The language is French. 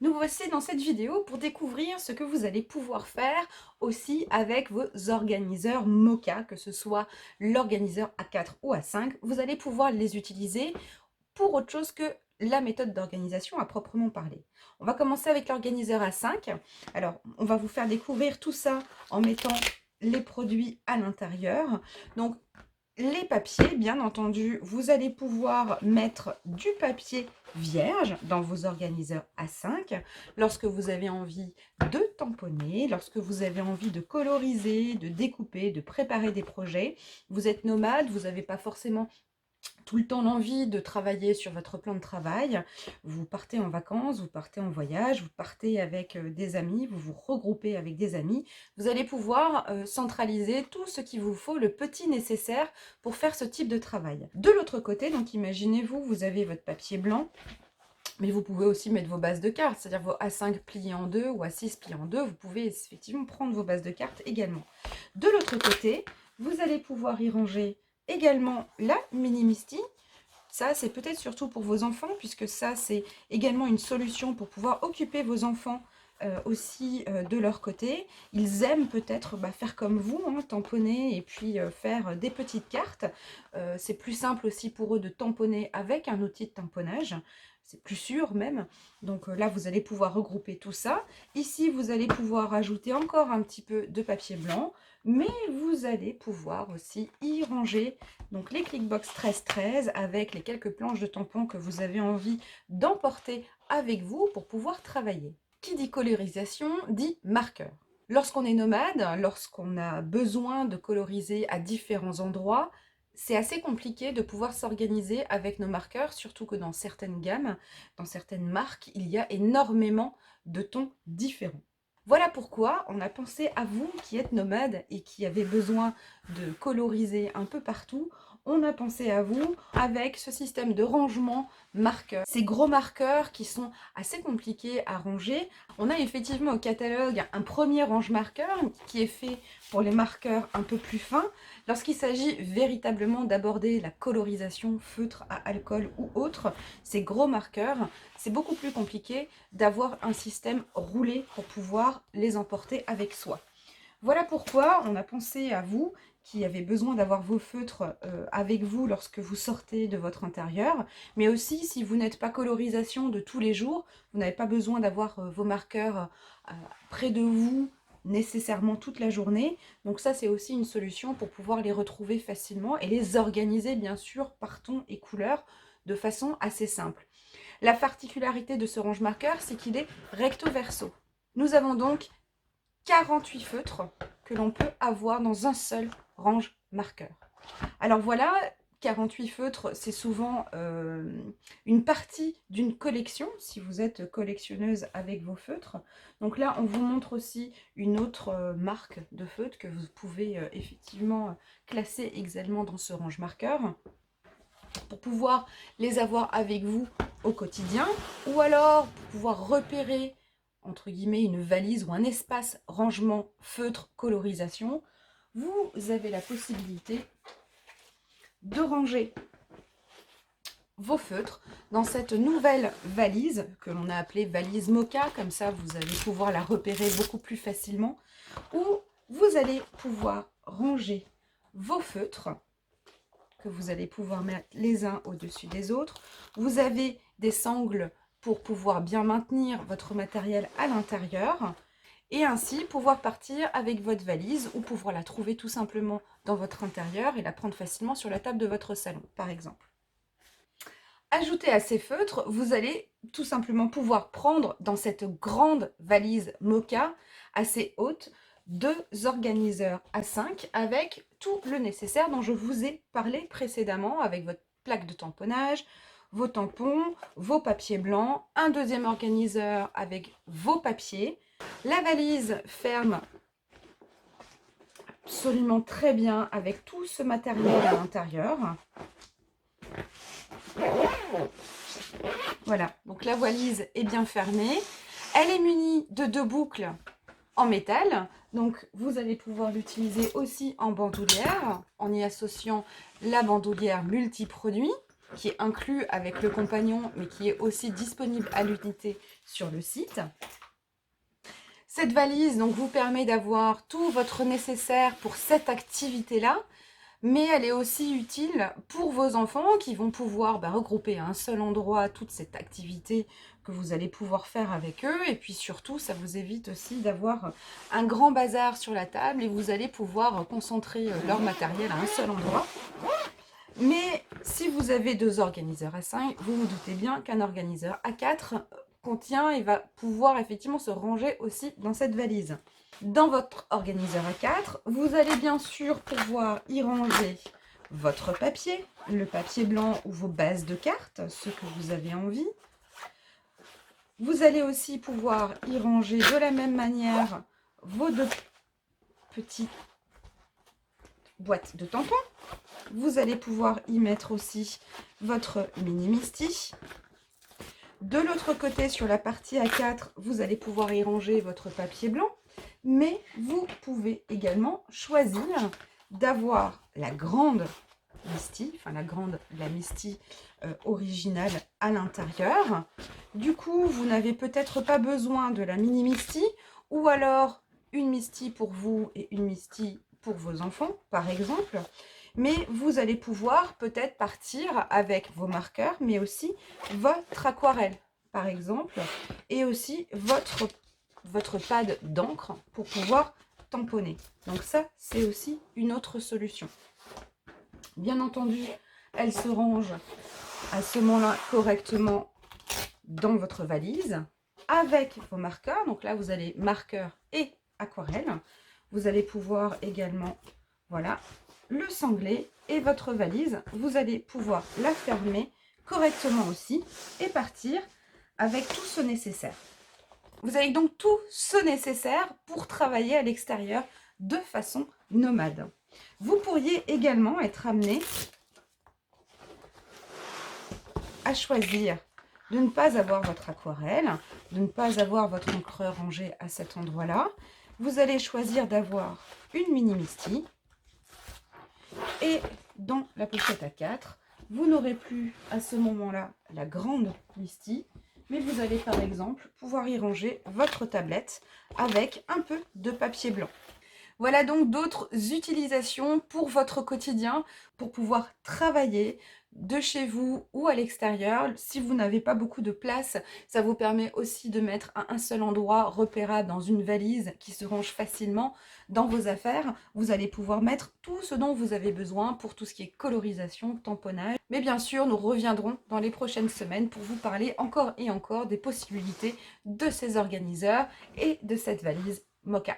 Nous voici dans cette vidéo pour découvrir ce que vous allez pouvoir faire aussi avec vos organiseurs Moka, que ce soit l'organiseur A4 ou A5. Vous allez pouvoir les utiliser pour autre chose que la méthode d'organisation à proprement parler. On va commencer avec l'organiseur A5. Alors, on va vous faire découvrir tout ça en mettant les produits à l'intérieur. Donc, les papiers, bien entendu, vous allez pouvoir mettre du papier vierge dans vos organiseurs A5 lorsque vous avez envie de tamponner, lorsque vous avez envie de coloriser, de découper, de préparer des projets. Vous êtes nomade, vous n'avez pas forcément tout le temps l'envie de travailler sur votre plan de travail. Vous partez en vacances, vous partez en voyage, vous partez avec des amis, vous vous regroupez avec des amis. Vous allez pouvoir centraliser tout ce qu'il vous faut, le petit nécessaire pour faire ce type de travail. De l'autre côté, donc imaginez-vous, vous avez votre papier blanc, mais vous pouvez aussi mettre vos bases de cartes, c'est-à-dire vos A5 pliés en deux ou A6 pliés en deux. Vous pouvez effectivement prendre vos bases de cartes également. De l'autre côté, vous allez pouvoir y ranger également la mini Misty. Ça, c'est peut-être surtout pour vos enfants, puisque ça, c'est également une solution pour pouvoir occuper vos enfants aussi de leur côté. Ils aiment peut-être faire comme vous, hein, tamponner et puis faire des petites cartes. C'est plus simple aussi pour eux de tamponner avec un outil de tamponnage. C'est plus sûr même. Donc là, vous allez pouvoir regrouper tout ça. Ici, vous allez pouvoir ajouter encore un petit peu de papier blanc, mais vous allez pouvoir aussi y ranger donc les Clickbox 1313 avec les quelques planches de tampons que vous avez envie d'emporter avec vous pour pouvoir travailler. Qui dit colorisation dit marqueur. Lorsqu'on est nomade, lorsqu'on a besoin de coloriser à différents endroits, c'est assez compliqué de pouvoir s'organiser avec nos marqueurs, surtout que dans certaines gammes, dans certaines marques, il y a énormément de tons différents. Voilà pourquoi on a pensé à vous qui êtes nomade et qui avez besoin de coloriser un peu partout. On a pensé à vous avec ce système de rangement marqueur. Ces gros marqueurs qui sont assez compliqués à ranger. On a effectivement au catalogue un premier range-marqueur qui est fait pour les marqueurs un peu plus fins. Lorsqu'il s'agit véritablement d'aborder la colorisation feutre à alcool ou autre, ces gros marqueurs, c'est beaucoup plus compliqué d'avoir un système roulé pour pouvoir les emporter avec soi. Voilà pourquoi on a pensé à vous qui avez besoin d'avoir vos feutres avec vous lorsque vous sortez de votre intérieur, mais aussi si vous n'êtes pas colorisation de tous les jours, vous n'avez pas besoin d'avoir vos marqueurs près de vous nécessairement toute la journée. Donc ça, c'est aussi une solution pour pouvoir les retrouver facilement et les organiser bien sûr par ton et couleur de façon assez simple. La particularité de ce range-marqueur, c'est qu'il est recto-verso. Nous avons donc 48 feutres que l'on peut avoir dans un seul range-marqueur. Alors voilà, 48 feutres, c'est souvent une partie d'une collection, si vous êtes collectionneuse avec vos feutres. Donc là, on vous montre aussi une autre marque de feutres que vous pouvez effectivement classer également dans ce range-marqueur pour pouvoir les avoir avec vous au quotidien, ou alors pour pouvoir repérer entre guillemets une valise ou un espace rangement feutre colorisation, vous avez la possibilité de ranger vos feutres dans cette nouvelle valise que l'on a appelée valise Moka, comme ça vous allez pouvoir la repérer beaucoup plus facilement, où vous allez pouvoir ranger vos feutres que vous allez pouvoir mettre les uns au-dessus des autres. Vous avez des sangles pour pouvoir bien maintenir votre matériel à l'intérieur et ainsi pouvoir partir avec votre valise ou pouvoir la trouver tout simplement dans votre intérieur et la prendre facilement sur la table de votre salon, par exemple. Ajouté à ces feutres, vous allez tout simplement pouvoir prendre dans cette grande valise Moka assez haute 2 organiseurs A5 avec tout le nécessaire dont je vous ai parlé précédemment, avec votre plaque de tamponnage, vos tampons, vos papiers blancs, un deuxième organiseur avec vos papiers. La valise ferme absolument très bien avec tout ce matériel à l'intérieur. Voilà, donc la valise est bien fermée. Elle est munie de 2 boucles en métal. Donc vous allez pouvoir l'utiliser aussi en bandoulière, en y associant la bandoulière multiproduit. qui est inclus avec le compagnon, mais qui est aussi disponible à l'unité sur le site. Cette valise donc, vous permet d'avoir tout votre nécessaire pour cette activité-là, mais elle est aussi utile pour vos enfants qui vont pouvoir regrouper à un seul endroit toute cette activité que vous allez pouvoir faire avec eux. Et puis surtout, ça vous évite aussi d'avoir un grand bazar sur la table et vous allez pouvoir concentrer leur matériel à un seul endroit. Mais si vous avez 2 organiseurs à 5, vous vous doutez bien qu'un organiseur à 4 contient et va pouvoir effectivement se ranger aussi dans cette valise. Dans votre organiseur à 4, vous allez bien sûr pouvoir y ranger votre papier, le papier blanc ou vos bases de cartes, ce que vous avez envie. Vous allez aussi pouvoir y ranger de la même manière vos 2 petites boîtes de tampons. Vous allez pouvoir y mettre aussi votre mini Misty. De l'autre côté, sur la partie A4, vous allez pouvoir y ranger votre papier blanc. Mais vous pouvez également choisir d'avoir la grande Misty, enfin la Misty originale à l'intérieur. Du coup, vous n'avez peut-être pas besoin de la mini Misty, ou alors une Misty pour vous et une Misty pour vos enfants, par exemple. Mais vous allez pouvoir peut-être partir avec vos marqueurs, mais aussi votre aquarelle, par exemple, et aussi votre pad d'encre pour pouvoir tamponner. Donc ça, c'est aussi une autre solution. Bien entendu, elle se range à ce moment-là correctement dans votre valise avec vos marqueurs. Donc là, vous allez marqueur et aquarelle. Vous allez pouvoir également, voilà, le sanglé et votre valise. Vous allez pouvoir la fermer correctement aussi et partir avec tout ce nécessaire. Vous avez donc tout ce nécessaire pour travailler à l'extérieur de façon nomade. Vous pourriez également être amené à choisir de ne pas avoir votre aquarelle, de ne pas avoir votre encreur rangée à cet endroit-là. Vous allez choisir d'avoir une mini Misty. Et dans la pochette A4, vous n'aurez plus à ce moment-là la grande Misty, mais vous allez par exemple pouvoir y ranger votre tablette avec un peu de papier blanc. Voilà donc d'autres utilisations pour votre quotidien, pour pouvoir travailler de chez vous ou à l'extérieur. Si vous n'avez pas beaucoup de place, ça vous permet aussi de mettre à un seul endroit repérable dans une valise qui se range facilement dans vos affaires. Vous allez pouvoir mettre tout ce dont vous avez besoin pour tout ce qui est colorisation, tamponnage. Mais bien sûr, nous reviendrons dans les prochaines semaines pour vous parler encore et encore des possibilités de ces organiseurs et de cette valise Moka.